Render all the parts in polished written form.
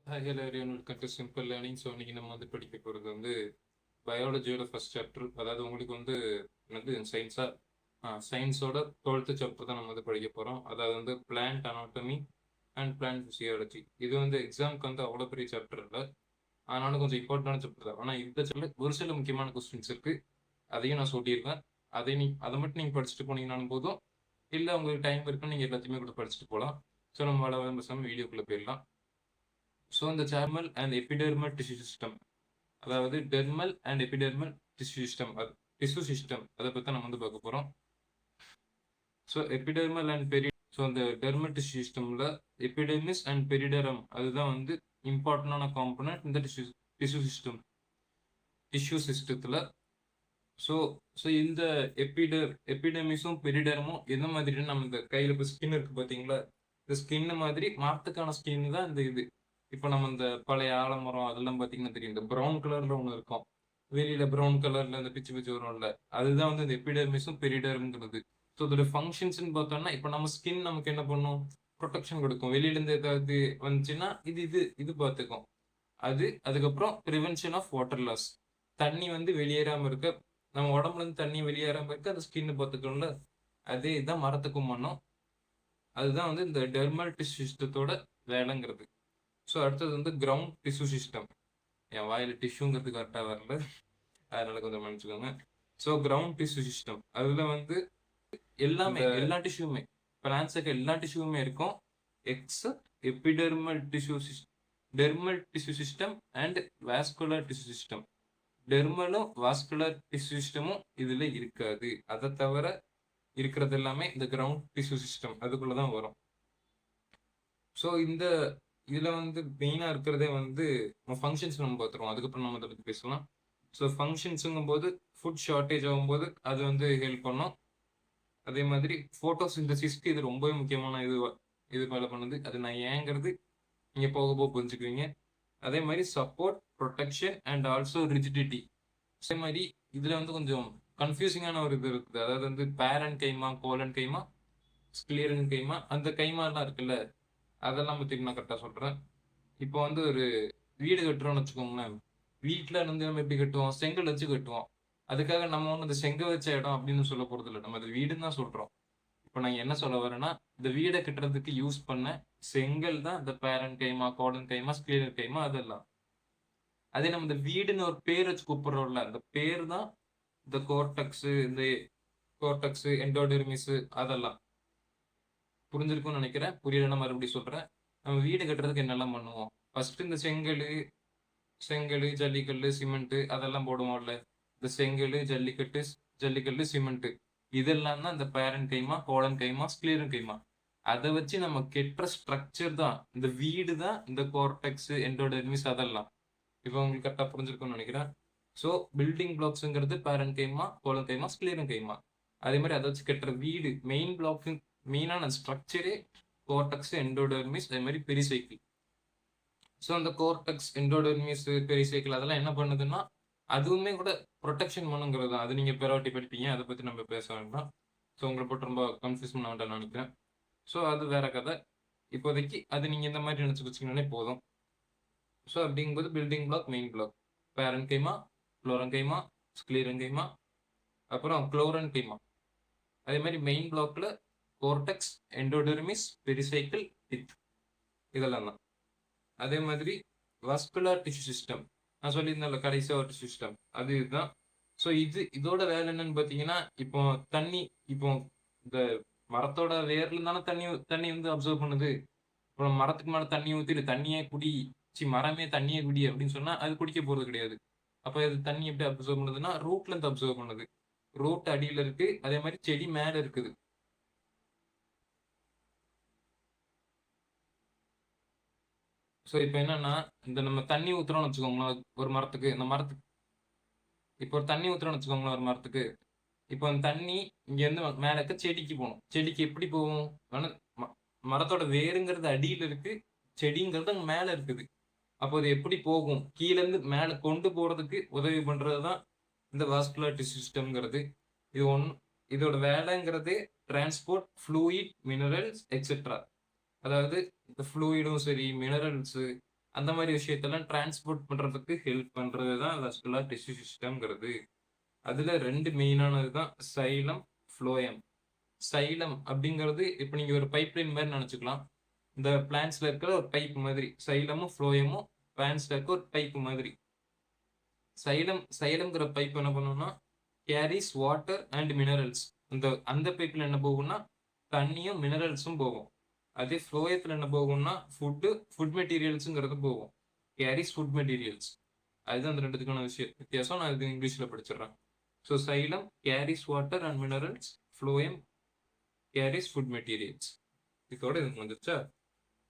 Hello everyone, welcome to simple learning. So இன்னைக்கு நம்ம வந்து படிக்க போகிறது வந்து பயாலஜியோட ஃபர்ஸ்ட் சாப்டர். அதாவது உங்களுக்கு வந்து என்னது சயின்ஸோட 12th சாப்டர் தான் நம்ம வந்து படிக்க போகிறோம். அதாவது வந்து plant anatomy and plant physiology. இது வந்து எக்ஸாமுக்கு வந்து அவ்வளோ பெரிய சாப்டர் இல்லை, ஆனாலும் கொஞ்சம் இம்பார்ட்டண்டான சாப்டர் தான். ஆனால் இந்த சாப்டர் ஒரு சில முக்கியமான கொஸ்டின்ஸ் இருக்குது, அதையும் நான் சொல்லியிருக்கேன். அதை மட்டும் நீங்கள் படிச்சுட்டு போனீங்கன்னாலும் போதும், இல்லை உங்களுக்கு டைம் இருக்குன்னு நீங்கள் எல்லாத்தையுமே கூட படிச்சுட்டு போகலாம். ஸோ நம்ம வள பேசாமல் வீடியோக்குள்ளே போயிடலாம். ஸோ இந்த dermal and epidermal tissue system, அதாவது dermal and epidermal tissue system, அது டிஷ்யூ சிஸ்டம், அதை பற்றி நம்ம வந்து பார்க்க போகிறோம். ஸோ எபிடெர்மல் அண்ட் ஸோ அந்த டெர்மல் டிஷ்யூ சிஸ்டமில் எபிடெர்மிஸ் அண்ட் பெரிடரம் அதுதான் வந்து இம்பார்ட்டண்டான காம்பனன்ட் இந்த டிஷ்யூ சிஸ்டத்தில். ஸோ ஸோ இந்த எபிடெர்மிஸும் பெரிடரமும் எந்த மாதிரின்னு நம்ம இந்த கையில் இப்போ ஸ்கின் இருக்குது பார்த்தீங்களா, இந்த ஸ்கின்னு மாதிரி மரத்துக்கான ஸ்கின் தான் இந்த இது. இப்போ நம்ம இந்த பழைய ஆலமரம் அதெல்லாம் பார்த்தீங்கன்னா தெரியும், இந்த ப்ரௌன் கலர்ல ஒன்று இருக்கும், வெளியில ப்ரௌன் கலர்ல இந்த பிச்சு பிச்சு வரும்ல, அதுதான் வந்து இந்த எபிடெர்மிஸும் பெரிடர்ம்ங்கிறது. ஸோ இதோட ஃபங்க்ஷன்ஸ்னு பார்த்தோம்னா, இப்போ நம்ம ஸ்கின் நமக்கு என்ன பண்ணும், ப்ரொடெக்ஷன் கொடுக்கும். வெளியில இருந்து ஏதாவது வந்துச்சுன்னா இது இது இது பார்த்துக்கும். அதுக்கப்புறம் ப்ரிவென்ஷன் ஆஃப் வாட்டர் லாஸ், தண்ணி வந்து வெளியேறாம இருக்க, நம்ம உடம்புல இருந்து தண்ணி வெளியேறாம இருக்க அந்த ஸ்கின்னு பார்த்துக்கணும்ல, அதே இதுதான் மரத்துக்கும் பண்ணும். அதுதான் வந்து இந்த டெர்மல் டிஷ்யூ சிஸ்டத்தோட வேலைங்கிறது. ஸோ அடுத்தது வந்து கிரவுண்ட் டிஷ்யூ சிஸ்டம். என் வாயில் டிஷ்யூங்கிறது கரெக்டாக வரல, அதனால கொஞ்சம் மன்னிச்சுக்கோங்க. ஸோ கிரவுண்ட் டிஷ்யூ சிஸ்டம் அதில் வந்து எல்லா டிஷ்யூமே, பிளான்ட்ஸுக்கு எல்லா டிஷ்யூமே இருக்கும் except epidermal dermal tissue system and vascular tissue system. டெர்மலும் வாஸ்குலர் டிஷ்யூ சிஸ்டமும் இதில் இருக்காது. அதை தவிர இருக்கிறது எல்லாமே இந்த கிரவுண்ட் டிஷ்யூ சிஸ்டம் அதுக்குள்ளே தான் வரும். ஸோ இந்த இதில் வந்து மெயினாக இருக்கிறதே வந்து ஃபங்க்ஷன்ஸ் நம்ம பார்த்துருவோம், அதுக்கப்புறம் நம்ம அதை பற்றி பேசலாம். ஸோ ஃபங்க்ஷன்ஸுங்கும் போது ஃபுட் ஷார்ட்டேஜ் ஆகும்போது அது வந்து ஹெல்ப் பண்ணும். அதே மாதிரி ஃபோட்டோசிந்தசிஸ்க்கு இது ரொம்பவே முக்கியமான இது வேலை பண்ணுது. அது நான் ஏங்கிறது நீங்கள் போக போக புரிஞ்சுக்குவீங்க. அதே மாதிரி support, protection and also rigidity. அதே மாதிரி இதில் வந்து கொஞ்சம் கன்ஃபியூசிங்கான ஒரு இது இருக்குது. அதாவது வந்து பேரன் கைமா, கோலன் கைமா, ஸ்கிலியரன் கைமா, அந்த கைமாலாம் இருக்குல்ல, அதெல்லாம் பற்றி நான் கரெக்டாக சொல்கிறேன். இப்போ வந்து ஒரு வீடு கட்டுறோம்னு வச்சுக்கோங்களேன், வீட்டில் வந்து நம்ம எப்படி கட்டுவோம், செங்கல் வச்சு கட்டுவோம். அதுக்காக நம்ம ஒன்று இந்த செங்கல் வச்ச இடம் அப்படின்னு சொல்ல போகிறது இல்லை, நம்ம அது வீடுன்னு தான் சொல்கிறோம். இப்போ நான் என்ன சொல்ல வரேன்னா, இந்த வீடை கட்டுறதுக்கு யூஸ் பண்ண செங்கல் தான் இந்த பேரன் கைமா, கோலன் கைமா, ஸ்கிலியர் கைமா, அதெல்லாம். அதே நம்ம இந்த வீடுன்னு ஒரு பேர் வச்சு கூப்பிடுறோம்ல, அந்த பேர் தான் இந்த கோர்டெக்ஸ், எண்டோடெர்மிஸ், அதெல்லாம். புரிஞ்சிருக்கும்னு நினைக்கிறேன். புரியலன்னா மறுபடியும் சொல்கிறேன். நம்ம வீடு கட்டுறதுக்கு என்னெல்லாம் பண்ணுவோம், ஃபர்ஸ்ட் இந்த செங்கல், ஜல்லிக்கல், சிமெண்ட் அதெல்லாம் போடுவோம்ல. இந்த செங்கல், ஜல்லிக்கல், சிமெண்ட் இதெல்லாம் தான் இந்த பேரன் கைமா, கோலன் கைமா, ஸ்கிலியரன் கைமா. அதை வச்சு நம்ம கெட்டுற ஸ்ட்ரக்சர் தான் இந்த வீடு தான் இந்த கோர்டெக்ஸ், எண்டோடெர்மிஸ் அதெல்லாம். இப்போ உங்களுக்கு கரெக்டாக புரிஞ்சிருக்கும்னு நினைக்கிறேன். ஸோ பில்டிங் பிளாக்ஸுங்கிறது பேரன் கைமா, கோலன் கைமா, ஸ்கிலியரன் கைமா. அதே மாதிரி அதை வச்சு கட்டுற வீடு மெயின் பிளாக், மெயினான ஸ்ட்ரக்சரே கோர்டெக்ஸ், எண்டோடெர்மிஸ், அதே மாதிரி பெரிசைக்கிள். ஸோ அந்த கோர்டெக்ஸ், எண்டோடெர்மிஸ், பெரிசைக்கிள் அதெல்லாம் என்ன பண்ணுதுன்னா, அதுவுமே கூட ப்ரொடெக்ஷன் பண்ணுங்கிறது தான். அது நீங்கள் பெராட்டி படிப்பீங்க, அதை பற்றி நம்ம பேச வேண்டாம். ஸோ உங்களை போட்டு ரொம்ப கன்ஃபியூஸ் பண்ண வேண்டாம்னு நினைக்கிறேன். ஸோ அது வேற கதை. இப்போதைக்கு அது நீங்கள் இந்த மாதிரி நினச்சி வச்சிங்கனாலே போதும். ஸோ அப்படிங்கும்போது பில்டிங் பிளாக், மெயின் பிளாக், பேரன் கைமா, குளோரன் கைமா, ஸ்கிலியரன் கைமா, அப்புறம் குளோரன் கைமா. அதே மாதிரி மெயின் பிளாக்ல கோர்டெக்ஸ், எண்டோடெர்மிஸ், பெரிசைக்கிள், டித் இதெல்லாம் தான். அதே மாதிரி வாஸ்குலர் டிஷ்யூ சிஸ்டம் நான் சொல்லியிருந்தேன்ல, கடைசியாக ஒரு டிஷ்யூ சிஸ்டம் அது இதுதான். ஸோ இதோட வேலை என்னன்னு பார்த்தீங்கன்னா, இப்போ தண்ணி, இப்போ இந்த மரத்தோட வேர்ல தானே தண்ணி வந்து அப்சர்வ் பண்ணுது. இப்போ மரத்துக்கு மேலே தண்ணி ஊற்றிட்டு தண்ணியே குடி, மரமே தண்ணியே குடி அப்படின்னு சொன்னால் அது குடிக்க போகிறது கிடையாது. அப்போ இது தண்ணி எப்படி அப்சர்வ் பண்ணுதுன்னா, ரூட்ல இருந்து அப்சர்வ் பண்ணுது. ரூட் அடியில் இருக்கு, அதே மாதிரி செடி மேலே இருக்குது. ஸோ இப்போ என்னன்னா, இந்த நம்ம தண்ணி ஊற்றுறோம்னு வச்சுக்கோங்களேன் ஒரு மரத்துக்கு, இப்போ ஒரு தண்ணி ஊற்றுறோம்னு வச்சுக்கோங்களேன் ஒரு மரத்துக்கு. இப்போ அந்த தண்ணி இங்கேருந்து மேலே இருக்க செடிக்கு போகணும். செடிக்கு எப்படி போகும், மரத்தோட வேருங்கிறது அடியில் இருக்கு, செடிங்கிறது அங்கே மேலே இருக்குது. அப்போ அது எப்படி போகும், கீழேருந்து மேலே கொண்டு போகிறதுக்கு உதவி பண்ணுறது தான் இந்த வாஸ்குலர் டிஷ்யூ சிஸ்டம்ங்கிறது. இதோட வேலைங்கிறது டிரான்ஸ்போர்ட் ஃப்ளூயிட், மினரல்ஸ் எக்ஸெட்ரா. அதாவது இந்த ஃப்ளூயிடும் சரி, மினரல்ஸு, அந்த மாதிரி விஷயத்தெல்லாம் டிரான்ஸ்போர்ட் பண்றதுக்கு ஹெல்ப் பண்றது தான் வாஸ்குலர் டிஷ்யூ சிஸ்டம்ங்கிறது. அதுல 2 மெயினானது தான் சைலம், ஃப்ளோயம். சைலம் அப்படிங்கிறது இப்ப நீங்க ஒரு பைப்லைன் மாதிரி நினைச்சுக்கலாம். இந்த பிளான்ட்ஸ்ல இருக்கிற ஒரு பைப் மாதிரி. சைலமும் ஃப்ளோயமும் பிளான்ட்ஸ்ல இருக்க ஒரு பைப் மாதிரி. சைலம்ங்கிற பைப் என்ன பண்ணும்னா கேரிஸ் வாட்டர் அண்ட் மினரல்ஸ். அந்த பைப்ல என்ன போகும்னா தண்ணியும் மினரல்ஸும் போகும். அதே ஃப்ளோயத்தில் என்ன போகும்னா ஃபுட் மெட்டீரியல்ஸுங்கிறது போகும். Carries food materials. அதுதான் அந்த ரெண்டுத்துக்கான வித்தியாசம். நான் இது இங்கிலீஷில் படிச்சிடுறேன். So xylem carries water and minerals, phloem carries food materials. இதோட இது வந்துச்சா.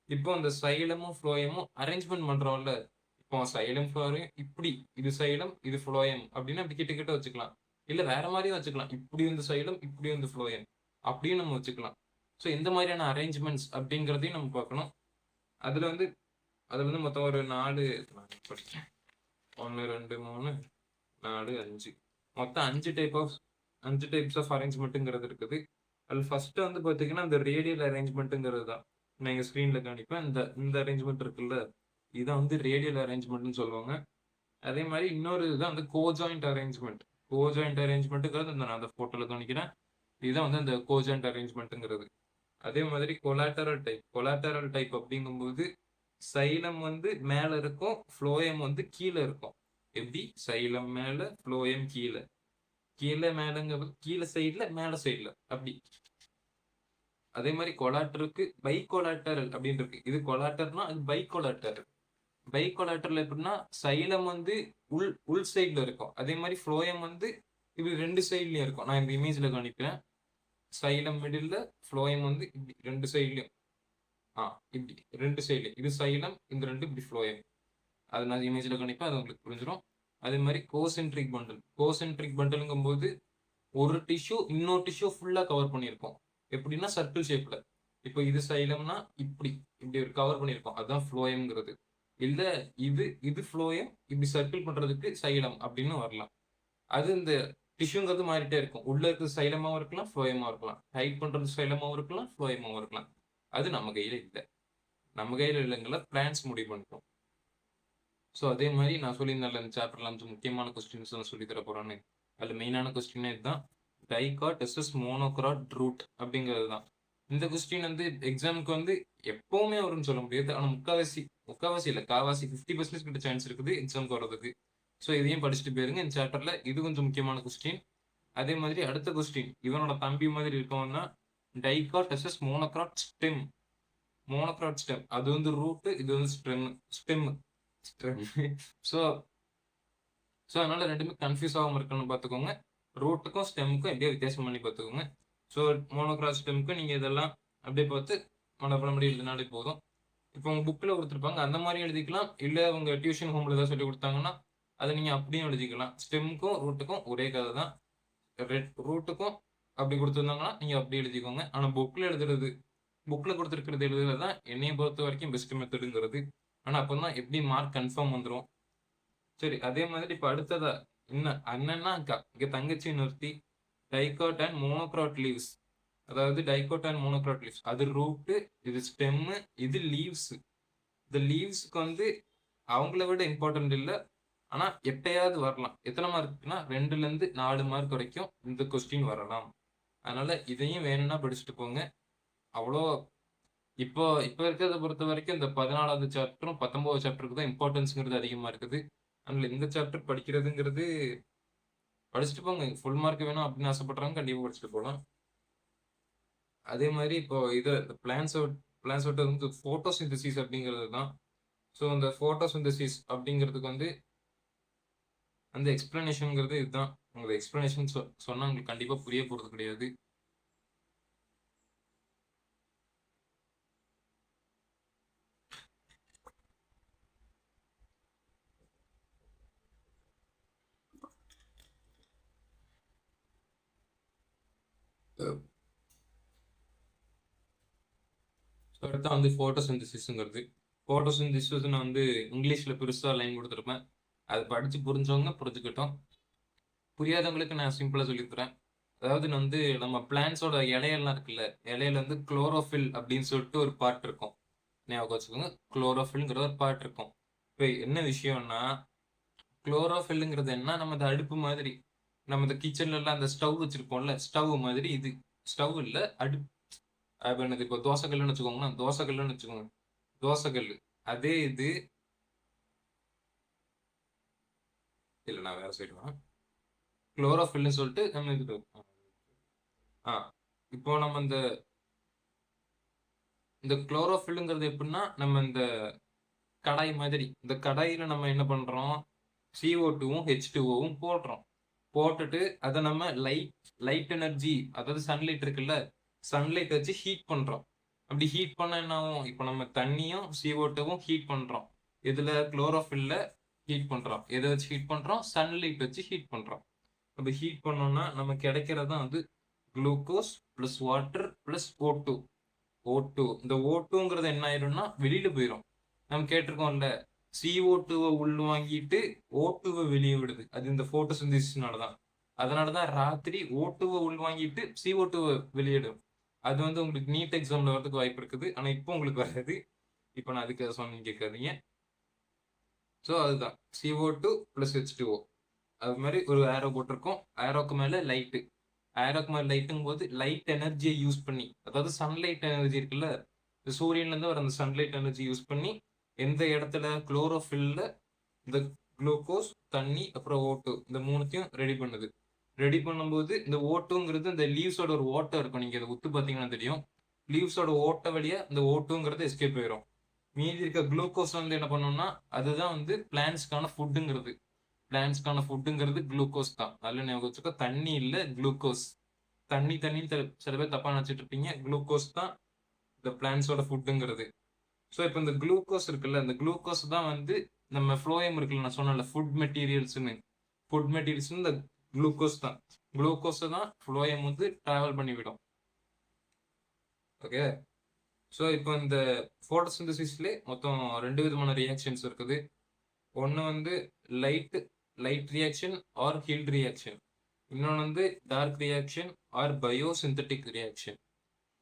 இப்போ அந்த சைலமும் ஃப்ளோயமும் அரேஞ்ச்மெண்ட் பண்றோம்ல. இப்போ சைலம் ஃப்ளோயம் இப்படி, இது சைலம் இது ஃப்ளோயம் அப்படின்னு அப்படி கிட்ட கிட்ட வச்சுக்கலாம். இல்ல வேற மாதிரியும் வச்சுக்கலாம். இப்படி வந்து சைலம் இப்படி வந்து ஃப்ளோயம் அப்படின்னு நம்ம வச்சுக்கலாம். ஸோ இந்த மாதிரியான அரேஞ்ச்மெண்ட்ஸ் அப்படிங்கிறதையும் நம்ம பார்க்கணும். அதுல வந்து மொத்தம் ஒரு 4 படிக்கிறேன். 1 2 3 4 5 மொத்தம் 5 டைப்ஸ் ஆஃப் அரேஞ்ச்மெண்ட்டுங்கிறது இருக்குது. அதில் ஃபர்ஸ்ட் வந்து பார்த்தீங்கன்னா இந்த ரேடியல் அரேஞ்ச்மெண்ட்டுங்கிறது தான். நான் எங்கள் ஸ்க்ரீனில் காணிப்பேன். இந்த அரேஞ்ச்மெண்ட் இருக்குல்ல, இதான் வந்து ரேடியல் அரேஞ்ச்மெண்ட்னு சொல்லுவாங்க. அதே மாதிரி இன்னொரு இதுதான் வந்து கோஜாயிண்ட் அரேஞ்ச்மெண்ட். கோஜாயிண்ட் அரேஞ்ச்மெண்ட்டுங்கிறது நான் அந்த ஃபோட்டோவில் காணிக்கிறேன். இதுதான் வந்து அந்த கோஜாயிண்ட் அரேஞ்ச்மெண்ட்டுங்கிறது. அதே மாதிரி கொலாட்டரல் டைப் அப்படிங்கும்போது சைலம் வந்து மேல இருக்கும், ஃப்ளோயம் வந்து கீழே இருக்கும். எப்படி? சைலம் மேல, ஃப்ளோயம் கீழே. கீழே மேலங்கிறது கீழே சைட்ல மேல சைட்ல அப்படி. அதே மாதிரி கொலாட்டருக்கு பைகொலாட்டரல் அப்படின்னு இருக்கு. இது கொலாட்டர்னா அது பைகொலாட்டரல். பைகொலாட்டரல் எப்படின்னா சைலம் வந்து உள் சைட்ல இருக்கும். அதே மாதிரி ஃப்ளோயம் வந்து இது 2 சைட்லயும் இருக்கும். நான் இந்த இமேஜ்ல காணிக்கிறேன். சைலம் மிடில், ஃப்ளோயம் வந்து இப்படி 2 சைட்லயும். இப்படி 2 சைட்லயும். இது சைலம், இந்த 2 இப்படி ஃப்ளோயம். அது நான் இமேஜ்ல காணிப்பேன், அது உங்களுக்கு புரிஞ்சிடும். அதே மாதிரி கோசென்ட்ரிக் பண்டலுங்கும் போது ஒரு டிஷ்யூ இன்னொரு டிஷ்யூ ஃபுல்லா கவர் பண்ணியிருக்கோம். எப்படின்னா சர்க்கிள் ஷேப்ல. இப்போ இது சைலம்னா இப்படி ஒரு கவர் பண்ணியிருக்கோம். அதுதான் ஃப்ளோயம்ங்கிறது. இல்ல இது ஃப்ளோயம் இப்படி சர்க்கிள் பண்றதுக்கு சைலம் அப்படின்னு வரலாம். அது இந்த டிஷ்யூங்கிறது மாறிட்டே இருக்கும். உள்ள இருக்கிறது சைலமாவும் இருக்கலாம், ஃப்ளோயமாவும் இருக்கலாம். டைட் பண்றது சைலமாவும் இருக்கலாம், ஃப்ளோயமாவும் இருக்கலாம். அது நம்ம கையில இல்லை. நம்ம கையில இல்லைங்களா பிளான்ஸ் முடிவு பண்ணிட்டோம். ஸோ அதே மாதிரி நான் சொல்லியிருந்தேன் இந்த சாப்டர்ல முக்கியமான கொஸ்டின்ஸ் நான் சொல்லி தர போறேன்னு. அதுல மெயினான கொஸ்டினே இதுதான். டைகாட் வெர்சஸ் மோனோக்ராட் ரூட் அப்படிங்கிறது தான். இந்த கொஸ்டின் வந்து எக்ஸாமுக்கு வந்து எப்பவுமே வரும்னு சொல்ல முடியாது. ஆனால் முக்காவாசி இல்லை, காவாசி 50% கிட்ட சான்ஸ் இருக்குது எக்ஸாமுக்கு வர்றதுக்கு. ஸோ இதையும் படிச்சுட்டு போயிருங்க. இந்த சாப்டர்ல இது கொஞ்சம் முக்கியமான கொஸ்டின். அதே மாதிரி அடுத்த கொஸ்டின் இவனோட தம்பி மாதிரி இருக்கவன்னா டைகாட் வெர்சஸ் மோனோக்ராட் ஸ்டெம். அது வந்து ரூட், இது வந்து ஸ்டெம். ஸோ அதனால ரெண்டுமே கன்ஃபியூஸ் ஆகாம இருக்கணும்னு பார்த்துக்கோங்க. ரூட்டுக்கும் ஸ்டெம்முக்கும் எப்படியோ வித்தியாசம் பண்ணி பார்த்துக்கோங்க. ஸோ மோனோக்ராட் ஸ்டெம்க்கு நீங்கள் இதெல்லாம் அப்படியே பார்த்து மனப்படம்படி எழுதினாலே போதும். இப்போ உங்கள் புக்கில் கொடுத்துருப்பாங்க, அந்த மாதிரி எழுதிக்கலாம். இல்லை உங்க டியூஷன் ஹோமில் ஏதாவது சொல்லி கொடுத்தாங்கன்னா அதை நீங்கள் அப்படியும் எழுதிக்கலாம். ஸ்டெம்முக்கும் ரூட்டுக்கும் ஒரே கதை தான். ரூட்டுக்கும் அப்படி கொடுத்துருந்தாங்கன்னா நீங்கள் அப்படி எழுதிக்கோங்க. ஆனால் புக்கில் கொடுத்துருக்கிறது எழுதுறது தான் என்னையை பொறுத்த வரைக்கும் பெஸ்ட் மெத்தடுங்கிறது. ஆனால் அப்போ தான் எப்படி மார்க் கன்ஃபார்ம் வந்துடும். சரி, அதே மாதிரி இப்போ அடுத்ததா அண்ணன்னா அக்கா, இங்கே தங்கச்சி நிறுத்தி டைகாட் அண்ட் மோனோக்ராட் லீவ்ஸ். அதாவது டைகாட் அண்ட் மோனோக்ராட் லீவ்ஸ் அது ரூட்டு, இது ஸ்டெம்மு, இது லீவ்ஸ். இந்த லீவ்ஸ்க்கு வந்து அவங்கள விட இம்பார்ட்டன்ட் இல்லை, ஆனால் எப்பயாவது வரலாம். எத்தனை மார்க்குன்னா 2லேருந்து 4 மார்க் வரைக்கும் இந்த கொஸ்டின் வரலாம். அதனால இதையும் வேணும்னா படிச்சுட்டு போங்க. அவ்வளோ இப்போ இருக்கிறத பொறுத்த வரைக்கும் இந்த 14வது சாப்டரும் 19வது சாப்டருக்கு தான் இம்பார்ட்டன்ஸ்ங்கிறது அதிகமாக இருக்குது. அதனால இந்த சாப்டர் படிக்கிறதுங்கிறது படிச்சுட்டு போங்க. ஃபுல் மார்க் வேணும் அப்படின்னு ஆசைப்படுறாங்க, கண்டிப்பாக படிச்சுட்டு போகலாம். அதே மாதிரி இப்போ பிளான்ஸ் அவுட் வந்து ஃபோட்டோசிந்தசிஸ் அப்படிங்கிறது தான். ஸோ அந்த ஃபோட்டோசிந்தசிஸ் அப்படிங்கிறதுக்கு வந்து அந்த எக்ஸ்பிளனேஷனுங்கிறது இதுதான். உங்களுக்கு எக்ஸ்பிளனேஷன் சொன்னால் உங்களுக்கு கண்டிப்பாக புரிய போகிறது கிடையாது. அடுத்தா வந்து ஃபோட்டோசிந்தசிஸ்ங்கிறது. ஃபோட்டோசிந்தசிஸ் நான் வந்து இங்கிலீஷில் பெருசாக லைன் கொடுத்துருப்பேன். அதை படித்து புரிஞ்சவங்க புரிஞ்சுக்கிட்டோம். புரியாதவங்களுக்கு நான் சிம்பிளாக சொல்லித்தரேன். அதாவது நான் வந்து நம்ம பிளான்ஸோட இலையெல்லாம் இருக்குல்ல, இலையில வந்து குளோரோஃபில் அப்படின்னு சொல்லிட்டு ஒரு பார்ட் இருக்கும். ஞாபகம் வச்சுக்கோங்க, குளோரோஃபில்ங்கிற ஒரு பார்ட் இருக்கும். இப்ப என்ன விஷயம்னா, குளோரோஃபில்லுங்கிறது என்ன, நம்ம இந்த அடுப்பு மாதிரி, நம்ம இந்த கிச்சன்ல எல்லாம் அந்த ஸ்டவ் வச்சிருப்போம்ல, ஸ்டவ் மாதிரி இது. ஸ்டவ் இல்ல, அடுப்பு. அப்ப என்னது, இப்போ தோசைக்கல்லுன்னு வச்சுக்கோங்களேன், தோசைக்கல்லுன்னு வச்சுக்கோங்க, தோசைக்கல்லு. அதே இது. இல்ல, நான் வேற சொல்லிடுவேன். குளோரோஃபில்னு சொல்லிட்டு நம்ம இது. ஆ இப்போ நம்ம இந்த இந்த குளோரோஃபில்லுங்கிறது எப்படின்னா, நம்ம இந்த கடாய் மாதிரி, இந்த கடாயில நம்ம என்ன பண்றோம், CO2வும் H2Oவும் போடுறோம். போட்டுட்டு அதை நம்ம லைட் எனர்ஜி, அதாவது சன்லைட் இருக்குல்ல, சன்லைட் வச்சு ஹீட் பண்றோம். அப்படி ஹீட் பண்ண என்ன ஆகும், இப்போ நம்ம தண்ணியும் CO2வும் ஹீட் பண்றோம். இதுல குளோரோஃபில்ல ஹீட் பண்றோம். எதை வச்சு ஹீட் பண்றோம், சன்லைட் வச்சு ஹீட் பண்றோம். அப்படி ஹீட் பண்ணோம்னா நம்ம கிடைக்கிறது தான் வந்து glucose plus water plus O2. O2, இந்த O2ங்கிறது என்ன ஆயிரும்னா வெளியில போயிடும். நம்ம கேட்டிருக்கோம்ல, CO2வை உள்வாங்கிட்டு O2வை வெளியே விடுது. அது இந்த போட்டோசிந்தசிஸ்னால தான். அதனால தான் ராத்திரி O2வை உள்வாங்கிட்டு CO2வை வெளியிடும். அது வந்து உங்களுக்கு நீட் எக்ஸாம்ல வரதுக்கு வாய்ப்பு இருக்குது. ஆனா இப்போ உங்களுக்கு வராது. இப்போ நான் அதுக்கு சொன்னீங்க கேட்காதீங்க. ஸோ அதுதான் CO2 பிளஸ் H2O. அது மாதிரி ஒரு ஏரோ போட்டிருக்கோம். ஏரோக்கு மேல லைட்டு. ஏரோக்கு மேல லைட்டுங்கும் போது லைட் எனர்ஜியை யூஸ் பண்ணி, அதாவது சன்லைட் எனர்ஜி இருக்குல்ல, இந்த சூரியன்ல இருந்து வர அந்த சன்லைட் எனர்ஜி யூஸ் பண்ணி எந்த இடத்துல குளோரோஃபில்ல இந்த குளுக்கோஸ், தண்ணி, அப்புறம் O2 இந்த மூணுத்தையும் ரெடி பண்ணுது. ரெடி பண்ணும்போது இந்த O2ங்கிறது இந்த லீவ்ஸோட ஒரு ஓட்டை இருக்கும். நீங்க அதை உத்து பார்த்தீங்கன்னா தெரியும். லீவ்ஸோட ஓட்டை வழியா இந்த O2ங்கிறது எஸ்கேப் ஆயிரும். மீதி இருக்க குளுக்கோஸ் வந்து என்ன பண்ணோம்னா, அதுதான் வந்து பிளான்ஸ்க்கான ஃபுட்டுங்கிறது. பிளான்ஸ்க்கான ஃபுட்டுங்கிறது குளுக்கோஸ் தான். நல்ல ஞாபகம் வச்சுக்கோ, தண்ணி இல்ல, குளுக்கோஸ். தண்ணி தண்ணின்னு சில பேர் தப்பா நினைச்சிட்டு இருப்பீங்க. குளுக்கோஸ் தான் இந்த பிளான்ஸோட ஃபுட்டுங்கிறது. ஸோ இப்போ இந்த குளுக்கோஸ் இருக்குல்ல, இந்த குளுக்கோஸ் தான் வந்து நம்ம ஃப்ளோயம் இருக்குல்ல, நான் சொன்னல ஃபுட் மெட்டீரியல்ஸ்னு. ஃபுட் மெட்டீரியல்ஸ் இந்த குளுக்கோஸ் தான். குளுக்கோஸை தான் ஃப்ளோயம் வந்து டிராவல் பண்ணிவிடும். ஓகே. ஸோ இப்போ இந்த ஃபோட்டோசிந்தசிஸ்ல மொத்தம் 2 விதமான ரியாக்ஷன்ஸ் இருக்குது. ஒன்று வந்து light light reaction or heat reaction. இன்னொன்று வந்து dark reaction or biosynthetic reaction.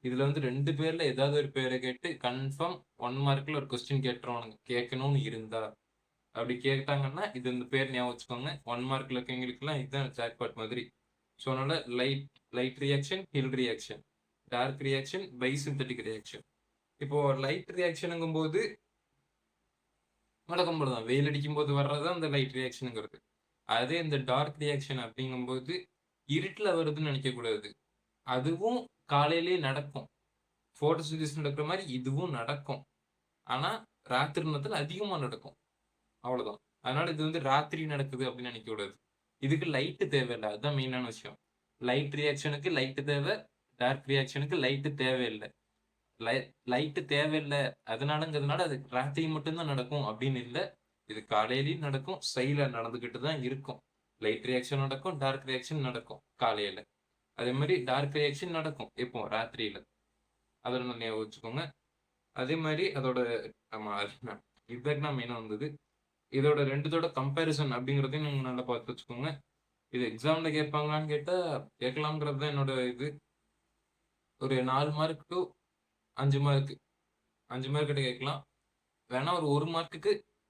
இதுல வந்து 2 பேர்ல ஏதாவது ஒரு பேரை கேட்டு கன்ஃபார்ம் 1 மார்க்ல ஒரு கொஸ்டின் கேட்டுருவானுங்க, கேட்கணும்னு இருந்தா. அப்படி கேட்டாங்கன்னா இது இந்த பேர் ஞாபகம் வச்சுக்கோங்க. 1 மார்க்ல இருக்கவங்களுக்குலாம் இதுதான் ஜாக்பாட் மாதிரி. ஸோ அதனால light reaction, heat reaction, dark reaction, biosynthetic reaction. இப்போ லைட் ரியாக்ஷனுங்கும் போது வழக்கம் போலதான் வெயில் அடிக்கும் போது வர்றதுதான் இந்த லைட் ரியாக்ஷனுங்கிறது. அதே இந்த டார்க் ரியாக்ஷன் அப்படிங்கும்போது இருட்டுல வருதுன்னு நினைக்க கூடாது. அதுவும் காலையிலேயே நடக்கும். போட்டோசிந்தசிஸ் நடக்கிற மாதிரி இதுவும் நடக்கும். ஆனா ராத்திரி நேரத்துல அதிகமா நடக்கும். அவ்வளவுதான். அதனால இது வந்து ராத்திரி நடக்குது அப்படின்னு நினைக்க கூடாது. இதுக்கு லைட்டு தேவையில்லை. அதுதான் மெயினான விஷயம். லைட் ரியாக்ஷனுக்கு லைட்டு தேவை, டார்க் ரியாக்ஷனுக்கு லைட்டு தேவையில்லை. லைட்டு தேவையில்லை அதனாலங்கிறதுனால அது ராத்திரி மட்டும்தான் நடக்கும் அப்படின்னு இல்லை. இது காலையிலயும் நடக்கும், சைல நடந்துகிட்டு தான் இருக்கும். லைட் ரியாக்ஷன் நடக்கும், டார்க் ரியாக்ஷன் நடக்கும் காலையில. அதே மாதிரி டார்க் ரியாக்ஷன் நடக்கும் இப்போ ராத்திரியில. அதை ஞாபகம் வச்சுக்கோங்க. அதே மாதிரி அதோட நம்ம இதுதான் மெயினா வந்தது. இதோட ரெண்டுத்தோட கம்பேரிசன் அப்படிங்கிறதையும் நீங்க நல்லா பார்த்து வச்சுக்கோங்க. இது எக்ஸாம்ல கேட்பாங்களான்னு கேட்டா கேட்கலாம்ங்கிறது தான் என்னோட இது. ஒரு 4 மார்க் டு 5 மார்க், 5 மார்க் கிட்ட கேட்கலாம். வேணா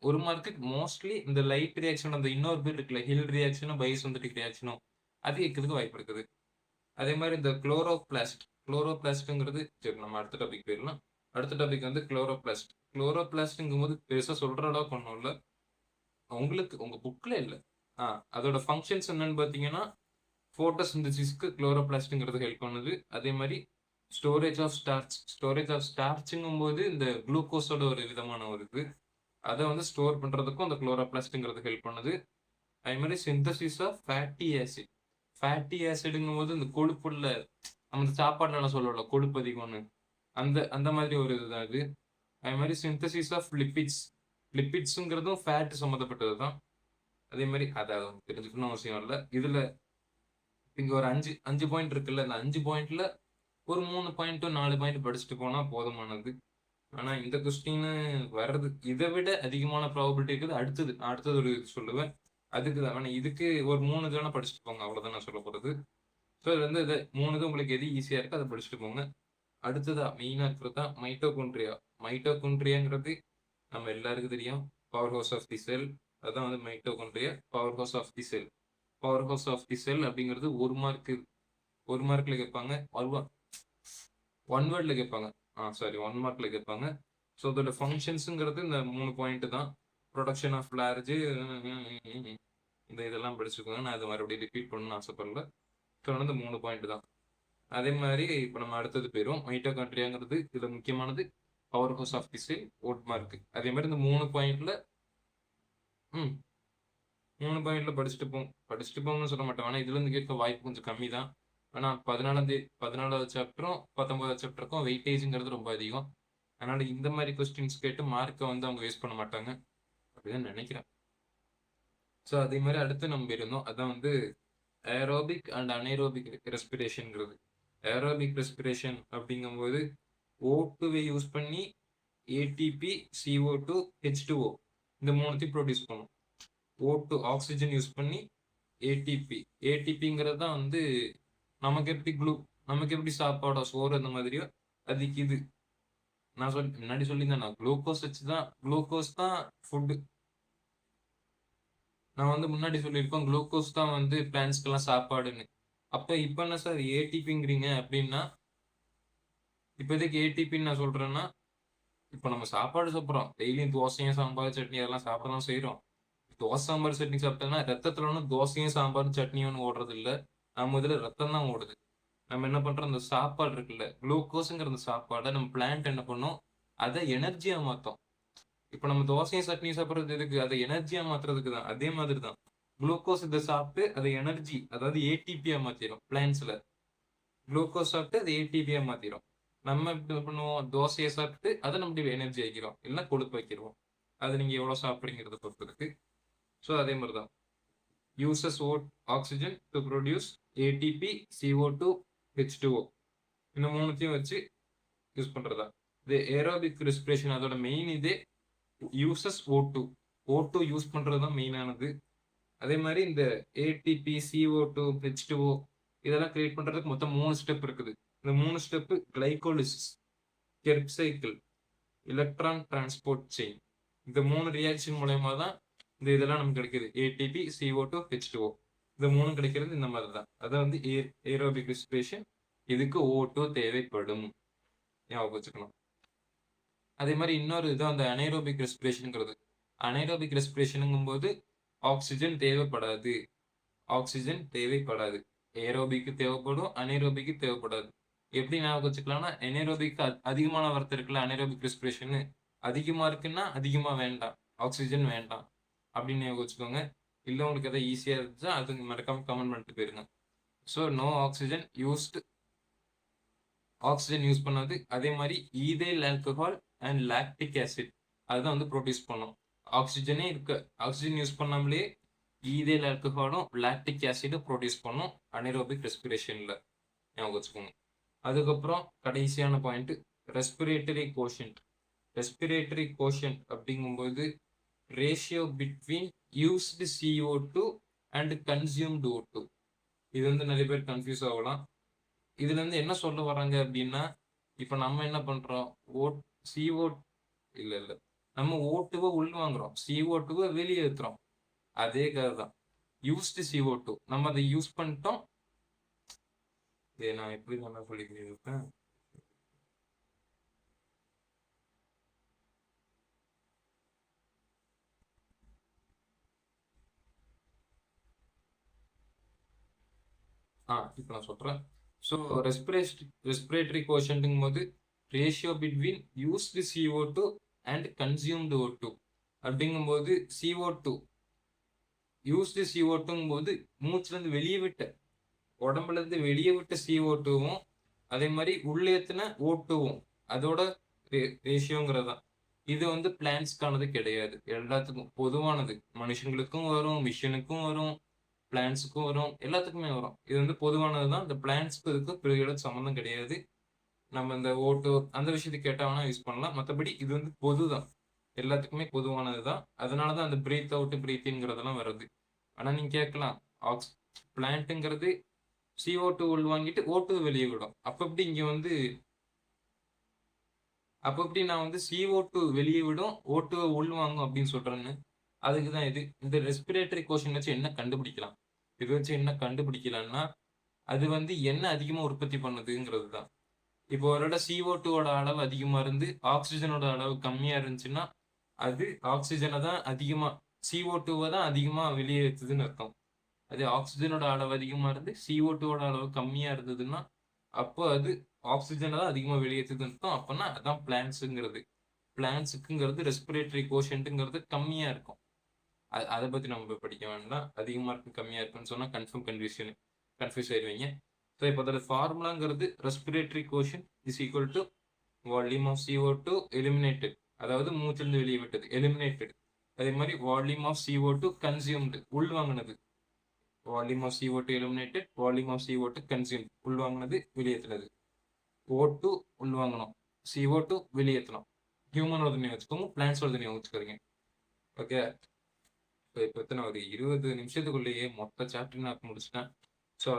ஒரு மார்க்குக்கு மோஸ்ட்லி இந்த லைட் ரியாக்ஷன், அந்த இன்னொரு பேர் இருக்குல்ல, ஹில் ரியாக்ஷனும் பயோசிந்தட்டிக் ரியாக்ஷனும் அது கேட்கறதுக்கு வாய்ப்பு இருக்குது. அதே மாதிரி இந்த குளோரோபிளாஸ்ட்ங்கிறது, சரி நம்ம அடுத்த டாபிக் போயிடலாம். அடுத்த டாபிக் வந்து குளோரோபிளாஸ்ட்ங்கும் போது பெருசா சொல்ற அளவுக்கு ஒன்றும் இல்லை. உங்களுக்கு உங்க புக்ல இல்லை. அதோட ஃபங்க்ஷன்ஸ் என்னன்னு பார்த்தீங்கன்னா, போட்டோசிந்தசிஸ்க்கு குளோரோபிளாஸ்ட்ங்கிறது ஹெல்ப் பண்ணுது. அதே மாதிரி ஸ்டோரேஜ் ஆஃப் ஸ்டார்ச்ங்கும் போது இந்த குளுக்கோஸோட ஒரு விதமான ஒரு இது, அதை வந்து ஸ்டோர் பண்றதுக்கும் அந்த குளோரோபிளாஸ்ட்ங்கிறது ஹெல்ப் பண்ணுது. அதே மாதிரி சிந்தசிஸ் ஆஃப் ஃபேட்டி ஆசிடுங்கும் போது இந்த கொழுப்புள்ள, நம்ம சாப்பாடுல சொல்லல கொழுப்பு அதிகம்னு, அந்த அந்த மாதிரி ஒரு இதுதான் இது. அதே மாதிரி சிந்தசிஸ் ஆஃப் லிப்பிட்ஸுங்கிறதும் ஃபேட் சம்மந்தப்பட்டது தான். அதே மாதிரி அதை தெரிஞ்சுக்கணும் அவசியம் இல்லை. இதுல இங்க ஒரு 5 பாயிண்ட் இருக்குல்ல, அந்த 5 பாயிண்ட்ல ஒரு 3 பாயிண்ட் 4 பாயிண்ட் படிச்சுட்டு போனா போதுமானது. ஆனா இந்த கொஸ்டின் வர்றது இதை விட அதிகமான ப்ராபபிலிட்டி இருக்குது. அடுத்தது ஒரு இது சொல்லுவேன். அதுக்கு தான். ஆனா இதுக்கு ஒரு 3 தானே படிச்சுட்டு போங்க, அவ்வளவுதான் நான் சொல்ல போறது. ஸோ இது வந்து இது 3 உங்களுக்கு எது ஈஸியா இருக்கோ அதை படிச்சுட்டு போங்க. அடுத்ததா மெயினா இருக்கிறது தான் மைட்டோகாண்ட்ரியா. மைட்டோகாண்ட்ரியாங்கிறது நம்ம எல்லாருக்கும் தெரியும், power house of the cell. அதான் வந்து mitochondria, power house of the cell. Power house of the cell அப்படிங்கிறது ஒரு மார்க்ல கேட்பாங்க. ஒன் வேர்ட்ல கேட்பாங்க. சாரி, 1 மார்க்ல கேட்பாங்க. ஸோ அதோட ஃபங்க்ஷன்ஸுங்கிறது இந்த 3 பாயிண்ட் தான். ப்ரொடக்ஷன் ஆஃப் லார்ஜ், இதெல்லாம் படிச்சுக்கோங்க. நான் இதை மறுபடியும் ரிப்பீட் பண்ணணும்னு ஆசைப்படல. ஸோ இந்த 3 பாயிண்ட் தான். அதே மாதிரி இப்போ நம்ம அடுத்தது போயிடும். மைட்டோகாண்ட்ரியாங்கிறது இதுல முக்கியமானது power house of the cell, 1 mark. அதே மாதிரி இந்த 3 பாயிண்ட்ல 3 பாயிண்ட்ல படிச்சுட்டு போங்கன்னு சொல்ல மாட்டேன். ஆனால் இதுல இருந்து கேட்க வாய்ப்பு கொஞ்சம் கம்மி தான். ஆனால் 14வது சாப்டரும் 19வது சாப்டருக்கும் வெயிட்டேஜுங்கிறது ரொம்ப அதிகம். அதனால இந்த மாதிரி கொஸ்டின்ஸ் கேட்டு மார்க்கை வந்து அவங்க வேஸ்ட் பண்ண மாட்டாங்க அப்படின்னு நினைக்கிறேன். ஸோ அதே மாதிரி அடுத்து நம்ம இருந்தோம். அதான் வந்து ஏரோபிக் அண்ட் அனேரோபிக் ரெஸ்பிரேஷன்ங்கிறது. ஏரோபிக் ரெஸ்பிரேஷன் அப்படிங்கும்போது O2வை யூஸ் பண்ணி ஏடிபி, CO2, H2O இந்த மூணுத்தையும் ப்ரொடியூஸ் பண்ணும். O2 ஆக்சிஜன் யூஸ் பண்ணி ஏடிபிங்கிறது தான் வந்து நமக்கு எப்படி சாப்பாடோ சோறு அந்த மாதிரியோ அதுக்கு இது நான் முன்னாடி சொல்லியிருந்தேன். குளுக்கோஸ் தான் ஃபுட்டு. நான் வந்து முன்னாடி சொல்லியிருப்பேன் குளுக்கோஸ் தான் வந்து பிளான்ஸ்க்கெல்லாம் சாப்பாடுன்னு. அப்போ இப்போ என்ன சார் ஏடிபிங்கிறீங்க அப்படின்னா, இப்போ எதுக்கு ஏடிபின்னு நான் சொல்றேன்னா, இப்போ நம்ம சாப்பாடு சாப்பிட்றோம். டெய்லியும் தோசையும் சாம்பார் சட்னி அதெல்லாம் சாப்பிட தான் செய்கிறோம். தோசை சாம்பார் சட்னி சாப்பிட்டோம்னா ரத்தத்தில் ஒன்றும் தோசையும் சாம்பார் சட்னியும் ஒன்றும் ஓடுறது இல்லை. நம்ம இதில் ரத்தம் தான் ஓடுது. நம்ம என்ன பண்றோம், அந்த சாப்பாடு இருக்குல்ல, குளுக்கோஸுங்கிற அந்த சாப்பாடை நம்ம பிளான்ட் என்ன பண்ணும், அதை எனர்ஜியா மாத்தோம். இப்போ நம்ம தோசையும் சட்னியும் சாப்பிட்றது எதுக்கு, அதை எனர்ஜியா மாத்துறதுக்கு தான். அதே மாதிரி தான் குளுக்கோஸ் இதை சாப்பிட்டு அதை எனர்ஜி, அதாவது ஏடிபியா மாத்திரும். பிளான்ஸ்ல குளுக்கோஸ் சாப்பிட்டு அதை ஏடிபியா மாத்திரும். நம்ம எப்படி பண்ணுவோம், தோசையை சாப்பிட்டு அதை நம்ம எனர்ஜி ஆக்கிறோம், இல்லைன்னா கொழுப்பு வைக்கிறோம். அதை நீங்க எவ்வளவு சாப்பிட்றீங்கிறத பொறுத்து இருக்கு. ஸோ அதே மாதிரி தான் uses oxygen to produce ATP, CO2, H2O இந்த மூணுத்தையும் வச்சு யூஸ் பண்றதா. இது ஏரோபிக் ரெஸ்பிரேஷன், அதோட மெயின் இதே யூசஸ் O2 யூஸ் பண்றது தான் மெயினானது. அதே மாதிரி இந்த ATP, CO2, H2O இதெல்லாம் கிரியேட் பண்றதுக்கு மொத்தம் 3 ஸ்டெப் இருக்குது. இந்த 3 step glycolysis, Krebs cycle, electron transport chain. இந்த 3 ரியாக்ஷன் மூலயமா தான் இதெல்லாம் நமக்கு கிடைக்குது. ATP, CO2, H2O இந்த 3 கிடைக்கிறது இந்த மாதிரி தான். அதை வந்து ஏரோபிக் ரெஸ்பிரேஷன். இதுக்கு O2 தேவைப்படும், ஞாபகம் வச்சுக்கணும். அதே மாதிரி இன்னொரு இதுதான் அந்த அனைரோபிக் ரெஸ்பிரேஷனுங்கிறது. அனைரோபிக் ரெஸ்பிரேஷனுங்கும் போது ஆக்சிஜன் தேவைப்படாது. ஏரோபிக்கு தேவைப்படும், அனைரோபிக்கு தேவைப்படாது. எப்படி ஞாபகம் வச்சுக்கலாம்னா, எனேரோபிக் அதிகமான வார்த்தை இருக்குல்ல, அனைரோபிக் ரெஸ்பிரேஷன் அதிகமா இருக்குன்னா அதிகமா வேண்டாம், ஆக்சிஜன் வேண்டாம் அப்படின்னு ஞாபகம் வச்சுக்கோங்க. இல்லை உங்களுக்கு எதாவது ஈஸியா இருந்துச்சா அது மறக்காம கமெண்ட் பண்ணிட்டு போயிருங்க. ஸோ நோ ஆக்சிஜன் யூஸ் பண்ணாது. அதே மாதிரி ஈதைல் ஆல்கஹால் அண்ட் லாக்டிக் ஆசிட் அதுதான் வந்து ப்ரொடியூஸ் பண்ணும். ஆக்சிஜன் யூஸ் பண்ணாமலே ஈதைல் ஆல்கஹாலும் லாக்டிக் ஆசிடும் ப்ரொடியூஸ் பண்ணும் அனைரோபிக் ரெஸ்பிரேஷன்ல, ஞாபகம் வச்சுக்கோங்க. அதுக்கப்புறம் கடைசியான பாயிண்ட் ரெஸ்பிரேட்டரி கோஷன்ட் அப்படிங்கும்போது ratio between used CO2 and consumed O2. இது வந்து நிறைய பேர் கன்ஃபியூஸ் ஆகலாம். இதுல இருந்து என்ன சொல்ல வராங்க அப்படின்னா, இப்ப நம்ம என்ன பண்றோம், நம்ம O2வை உள்வாங்குறோம், CO2வை வெளியே ஏற்றுறோம். அதே கதை தான் யூஸ்டு CO2. நம்ம அதை யூஸ் பண்ணிட்டோம். நான் எப்படி சொல்லிக்கிறேன், இப்போ நான் சொல்றேன். ஸோ ரெஸ்பிரேட்டரி கோஷன்ட்ங்கும் போது ratio between used CO2 and consumed O2 அப்படிங்கும்போது யூஸ்டு CO2ங்கும் போது மூச்சுலேருந்து உடம்புலேருந்து வெளியே விட்ட CO2வும் அதே மாதிரி உள்ளேத்தின O2வும் அதோட ரேஷியோங்கிறது தான். இது வந்து பிளான்ஸ்க்கானது கிடையாது, எல்லாத்துக்கும் பொதுவானது. மனுஷங்களுக்கும் வரும், மிஷினுக்கும் வரும், பிளான்ஸுக்கும் வரும், எல்லாத்துக்குமே வரும். இது வந்து பொதுவானது தான். இந்த பிளான்ஸ்க்கு இதுக்கு பிரியோட சம்மந்தம் கிடையாது. நம்ம இந்த O2 அந்த விஷயத்தை கேட்டாங்கன்னா யூஸ் பண்ணலாம். மற்றபடி இது வந்து பொதுதான், எல்லாத்துக்குமே பொதுவானது தான். அதனால தான் அந்த பிரீத் அவுட் பிரீத் இன்ங்கிறதெல்லாம் வருது. ஆனால் நீங்கள் கேட்கலாம், பிளான்ட்டுங்கிறது CO2 உள்வாங்கிட்டு O2 வெளியே விடும், அப்போ எப்படி இங்கே வந்து அப்ப எப்படி நான் வந்து CO2 வெளியே விடும், O2 உள்வாங்கும் அப்படின்னு சொல்றேன்னு, அதுக்கு தான் இது. இந்த ரெஸ்பிரேட்டரி கோஷன் வச்சு என்ன கண்டுபிடிக்கலாம்? இது வச்சு என்ன கண்டுபிடிக்கலாம்னா, அது வந்து என்ன அதிகமா உற்பத்தி பண்ணுதுங்கிறது தான். இப்போ ஒரு வேள CO2 ஓட அளவு அதிகமா இருந்து, ஆக்ஸிஜனோட அளவு கம்மியா இருந்துச்சுன்னா, அது ஆக்ஸிஜன தான் அதிகமா CO2வ தான் அதிகமா வெளியேத்துதுன்னு அர்த்தம். அதே ஆக்ஸிஜனோட அளவு அதிகமா இருந்து, CO2 ஓட அளவு கம்மியா இருந்ததுன்னா, அப்போ அது ஆக்ஸிஜன தான் அதிகமா வெளியேத்துதுன்னு அர்த்தம். அப்பன்னா அதான் பிளான்ட்ஸ்ங்கிறது. பிளான்ட்ஸுக்குங்கிறது ரெஸ்பிரேட்டரி கோஷன்ட்ங்கிறது கம்மியா இருக்கும். அத பத்தி நம்ம இப்ப படிக்க வேண்டாம். அதிகமா இருக்கு, கம்மியா இருக்குன்னு சொன்னா கன்ஃப்யூஸ் ஆயிருவீங்க. ஸோ இப்போ அதோட ஃபார்முலாங்கிறது respiratory quotient is equal to volume of CO2 eliminated. அதாவது மூச்சிலிருந்து வெளியே விட்டது எலிமினேட்டட். அதே மாதிரி வால்யூம் ஆஃப் CO2 கன்சியூம்டு உள்வாங்கினது. Volume of CO2 eliminated, volume of CO2 consumed உள்வாங்கினது வெளியேற்றினது. O2 உள்வாங்கணும், CO2 வெளியேற்றணும். ஹியூமனோட ஞாபகம் வச்சுக்கோங்க, பிளான்ஸோட ஞாபகம் வச்சுக்கிறீங்க. ஓகே, இப்போ எத்தனை ஒரு 20 நிமிஷத்துக்குள்ளேயே மொத்த சாப்டர் நான் முடிச்சிட்டேன்.